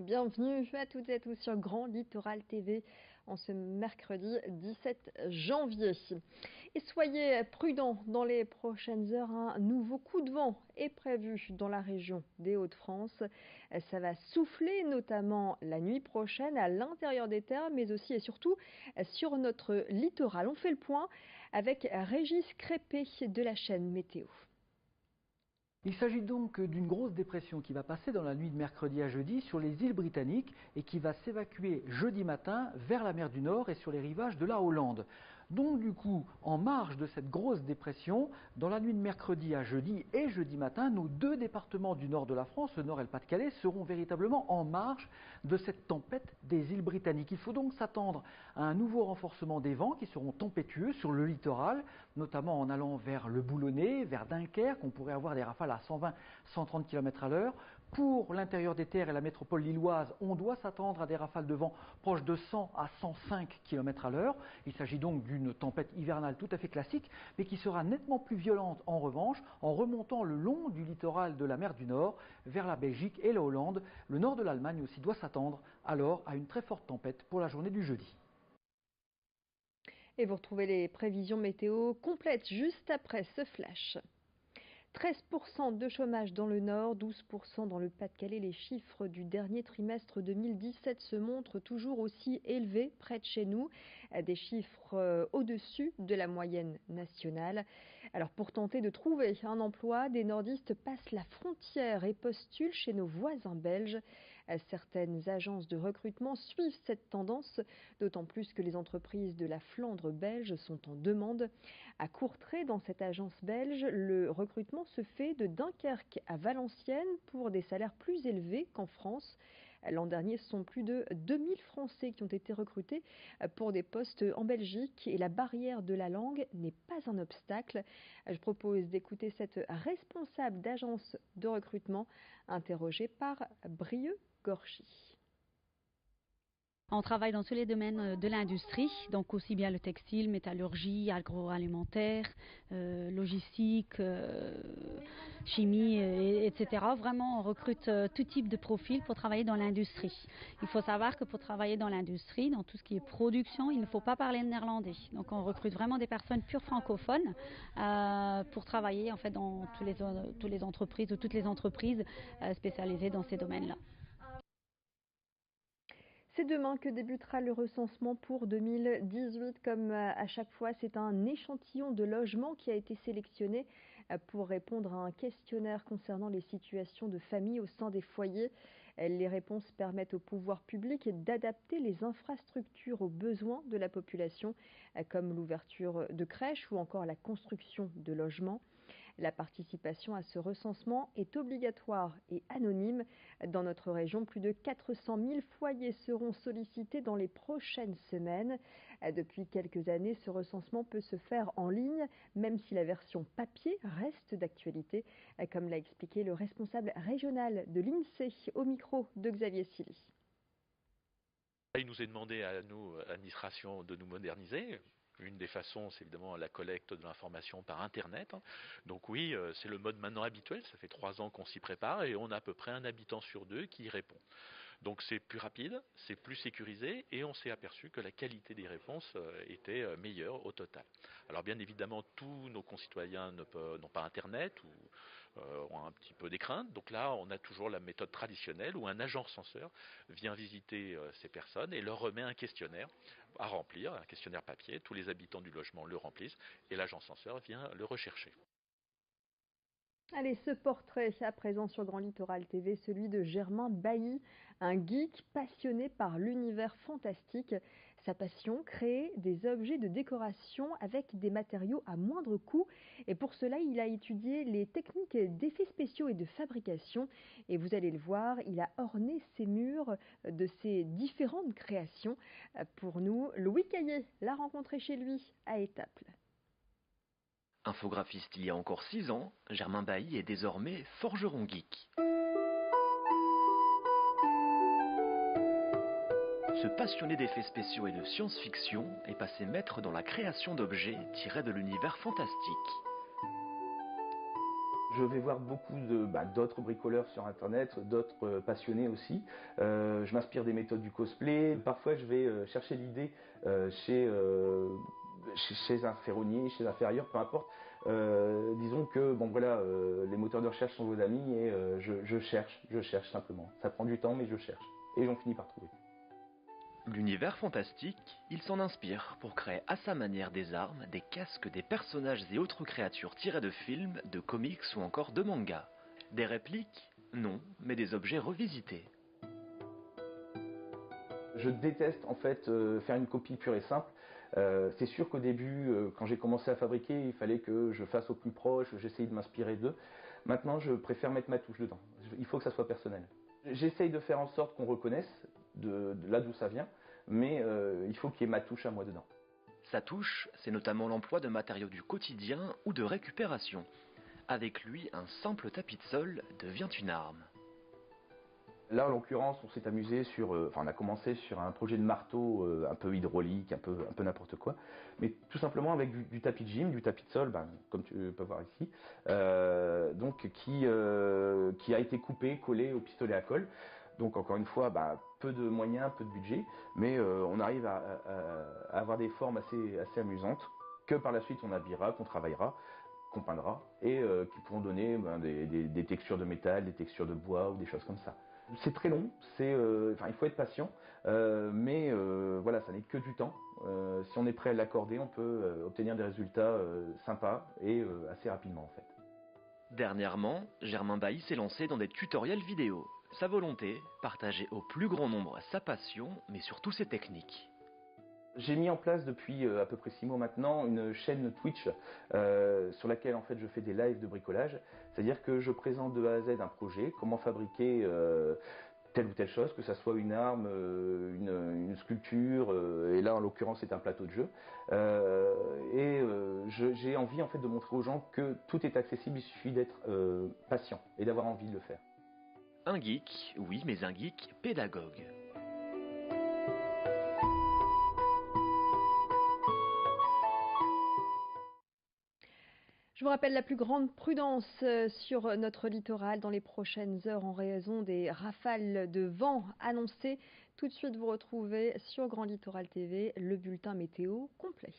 Bienvenue à toutes et à tous sur Grand Littoral TV en ce mercredi 17 janvier. Et soyez prudents dans les prochaines heures, un nouveau coup de vent est prévu dans la région des Hauts-de-France. Ça va souffler notamment la nuit prochaine à l'intérieur des terres, mais aussi et surtout sur notre littoral. On fait le point avec Régis Crépé de la chaîne Météo. Il s'agit donc d'une grosse dépression qui va passer dans la nuit de mercredi à jeudi sur les îles britanniques et qui va s'évacuer jeudi matin vers la mer du Nord et sur les rivages de la Hollande. Donc du coup, en marge de cette grosse dépression, dans la nuit de mercredi à jeudi et jeudi matin, nos deux départements du nord de la France, le Nord et le Pas-de-Calais, seront véritablement en marge de cette tempête des îles britanniques. Il faut donc s'attendre à un nouveau renforcement des vents qui seront tempétueux sur le littoral, notamment en allant vers le Boulonnais, vers Dunkerque. On pourrait avoir des rafales à 120-130 km/h. Pour l'intérieur des terres et la métropole lilloise, on doit s'attendre à des rafales de vent proches de 100 à 105 km/h. Il s'agit donc d'une tempête hivernale tout à fait classique, mais qui sera nettement plus violente en revanche en remontant le long du littoral de la mer du Nord vers la Belgique et la Hollande. Le nord de l'Allemagne aussi doit s'attendre alors à une très forte tempête pour la journée du jeudi. Et vous retrouvez les prévisions météo complètes juste après ce flash. 13% de chômage dans le Nord, 12% dans le Pas-de-Calais. Les chiffres du dernier trimestre 2017 se montrent toujours aussi élevés près de chez nous, des chiffres au-dessus de la moyenne nationale. Alors pour tenter de trouver un emploi, des nordistes passent la frontière et postulent chez nos voisins belges. Certaines agences de recrutement suivent cette tendance, d'autant plus que les entreprises de la Flandre belge sont en demande. À Courtrai, dans cette agence belge, le recrutement se fait de Dunkerque à Valenciennes pour des salaires plus élevés qu'en France. L'an dernier, ce sont plus de 2000 Français qui ont été recrutés pour des postes en Belgique et la barrière de la langue n'est pas un obstacle. Je propose d'écouter cette responsable d'agence de recrutement interrogée par Brieux-Gorgy. On travaille dans tous les domaines de l'industrie, donc aussi bien le textile, métallurgie, agroalimentaire, logistique, chimie, etc. Vraiment, on recrute tout type de profil pour travailler dans l'industrie. Il faut savoir que pour travailler dans l'industrie, dans tout ce qui est production, il ne faut pas parler le néerlandais. Donc on recrute vraiment des personnes pures francophones pour travailler en fait dans toutes les entreprises spécialisées dans ces domaines-là. C'est demain que débutera le recensement pour 2018. Comme à chaque fois, c'est un échantillon de logements qui a été sélectionné pour répondre à un questionnaire concernant les situations de famille au sein des foyers. Les réponses permettent au pouvoir public d'adapter les infrastructures aux besoins de la population, comme l'ouverture de crèches ou encore la construction de logements. La participation à ce recensement est obligatoire et anonyme. Dans notre région, plus de 400 000 foyers seront sollicités dans les prochaines semaines. Depuis quelques années, ce recensement peut se faire en ligne, même si la version papier reste d'actualité, comme l'a expliqué le responsable régional de l'INSEE au micro de Xavier Silly. Il nous est demandé à nous, administration, de nous moderniser. Une des façons, c'est évidemment la collecte de l'information par Internet. Donc oui, c'est le mode maintenant habituel. Ça fait 3 ans qu'on s'y prépare et on a à peu près un habitant sur 2 qui y répond. Donc c'est plus rapide, c'est plus sécurisé et on s'est aperçu que la qualité des réponses était meilleure au total. Alors bien évidemment, tous nos concitoyens n'ont pas Internet ou ont un petit peu des craintes. Donc là, on a toujours la méthode traditionnelle où un agent recenseur vient visiter ces personnes et leur remet un questionnaire à remplir, un questionnaire papier. Tous les habitants du logement le remplissent et l'agent recenseur vient le rechercher. Allez, ce portrait à présent sur Grand Littoral TV, celui de Germain Bailly, un geek passionné par l'univers fantastique. Sa passion, créer des objets de décoration avec des matériaux à moindre coût. Et pour cela, il a étudié les techniques d'effets spéciaux et de fabrication. Et vous allez le voir, il a orné ses murs de ses différentes créations. Pour nous, Louis Caillé l'a rencontré chez lui à Étaples. Infographiste il y a encore 6 ans, Germain Bailly est désormais forgeron geek. Ce passionné d'effets spéciaux et de science-fiction est passé maître dans la création d'objets tirés de l'univers fantastique. Je vais voir beaucoup d'autres bricoleurs sur internet, d'autres passionnés aussi. Je m'inspire des méthodes du cosplay. Parfois je vais chercher l'idée chez un ferronnier, chez un ferrailleur, peu importe. Disons que les moteurs de recherche sont vos amis et je cherche simplement. Ça prend du temps mais je cherche. Et j'en finis par trouver. L'univers fantastique, il s'en inspire pour créer à sa manière des armes, des casques, des personnages et autres créatures tirées de films, de comics ou encore de mangas. Des répliques? Non, mais des objets revisités. Je déteste en fait faire une copie pure et simple. C'est sûr qu'au début, quand j'ai commencé à fabriquer, il fallait que je fasse au plus proche, j'essayais de m'inspirer d'eux. Maintenant, je préfère mettre ma touche dedans. Il faut que ça soit personnel. J'essaye de faire en sorte qu'on reconnaisse de là d'où ça vient, mais il faut qu'il y ait ma touche à moi dedans. Sa touche, c'est notamment l'emploi de matériaux du quotidien ou de récupération. Avec lui, un simple tapis de sol devient une arme. Là, en l'occurrence, on s'est amusé on a commencé sur un projet de marteau un peu hydraulique, un peu n'importe quoi, mais tout simplement avec du tapis de gym, du tapis de sol, comme tu peux voir ici, qui a été coupé, collé au pistolet à colle. Donc encore une fois, peu de moyens, peu de budget, mais on arrive à avoir des formes assez amusantes que par la suite on habillera, qu'on travaillera, qu'on peindra et qui pourront donner des textures de métal, des textures de bois ou des choses comme ça. C'est très long, il faut être patient, mais voilà, ça n'est que du temps. Si on est prêt à l'accorder, on peut obtenir des résultats sympas et assez rapidement en fait. Dernièrement, Germain Bailly s'est lancé dans des tutoriels vidéo. Sa volonté, partager au plus grand nombre sa passion, mais surtout ses techniques. J'ai mis en place depuis à peu près 6 mois maintenant une chaîne Twitch sur laquelle en fait je fais des lives de bricolage. C'est-à-dire que je présente de A à Z un projet, comment fabriquer telle ou telle chose, que ça soit une arme, une sculpture, et là en l'occurrence c'est un plateau de jeu. J'ai envie en fait de montrer aux gens que tout est accessible, il suffit d'être patient et d'avoir envie de le faire. Un geek, oui, mais un geek pédagogue. Je vous rappelle la plus grande prudence sur notre littoral dans les prochaines heures en raison des rafales de vent annoncées. Tout de suite, vous retrouvez sur Grand Littoral TV le bulletin météo complet.